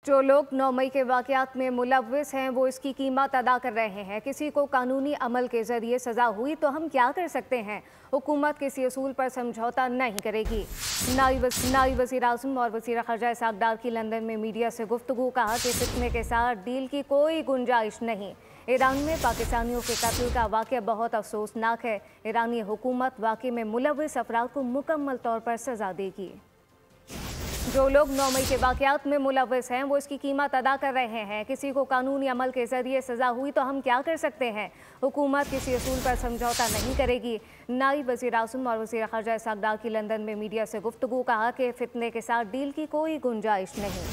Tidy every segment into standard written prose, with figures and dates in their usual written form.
जो लोग 9 मई के वाक़यात में मुलव्विस हैं वो इसकी कीमत अदा कर रहे हैं। किसी को कानूनी अमल के ज़रिए सज़ा हुई तो हम क्या कर सकते हैं। हुकूमत किसी असूल पर समझौता नहीं करेगी। नायब वज़ीर आज़म और वज़ीर ख़ारजा इसहाक़ डार की लंदन में मीडिया से गुफ्तगू। कहा कि फितने के साथ डील की कोई गुंजाइश नहीं। ईरान में पाकिस्तानियों के कत्ल का वाक़या बहुत अफसोसनाक है। ईरानी हुकूमत वाक़े में मुलव्विस अफराद को मुकम्मल तौर पर सज़ा देगी। जो लोग 9 मई के वाक़यात में मुलव्विस हैं वो इसकी कीमत अदा कर रहे हैं। किसी को कानूनी अमल के ज़रिए सज़ा हुई तो हम क्या कर सकते हैं। हुकूमत किसी असूल पर समझौता नहीं करेगी। नायब वज़ीर आज़म और वज़ीर ख़ारजा इसहाक़ डार की लंदन में मीडिया से गुफ्तगू। कहा कि फितने के साथ डील की कोई गुंजाइश नहीं।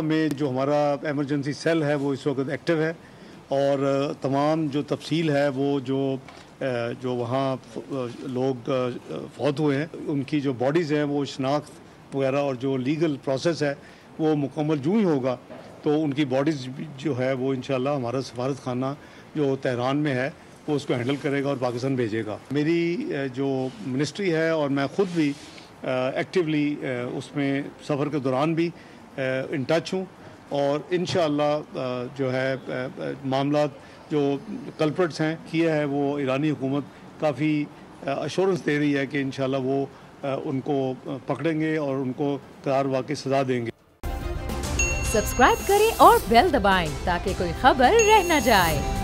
में जो हमारा एमरजेंसी सेल है वो इस वक्त एक्टिव है और तमाम जो तफसील है वो जो वहाँ लोग फौत हुए हैं उनकी जो बॉडीज़ हैं वो शनाख्त वगैरह और जो लीगल प्रोसेस है वो मुकम्मल जूँ ही होगा तो उनकी बॉडीज़ जो है वो इंशाल्लाह हमारा सफारत खाना जो तेहरान में है वो उसको हैंडल करेगा और पाकिस्तान भेजेगा। मेरी जो मिनिस्ट्री है और मैं ख़ुद भी एक्टिवली उसमें सफ़र के दौरान भी इन टच हूँ और इंशाअल्लाह जो है मामला जो कल्प्रिट्स हैं किया है वो ईरानी हुकूमत काफ़ी अश्योरेंस दे रही है कि इंशाअल्लाह वो उनको पकड़ेंगे और उनको करार वाक़ई सज़ा देंगे। सब्सक्राइब करें और बेल दबाएं ताकि कोई खबर रह न जाए।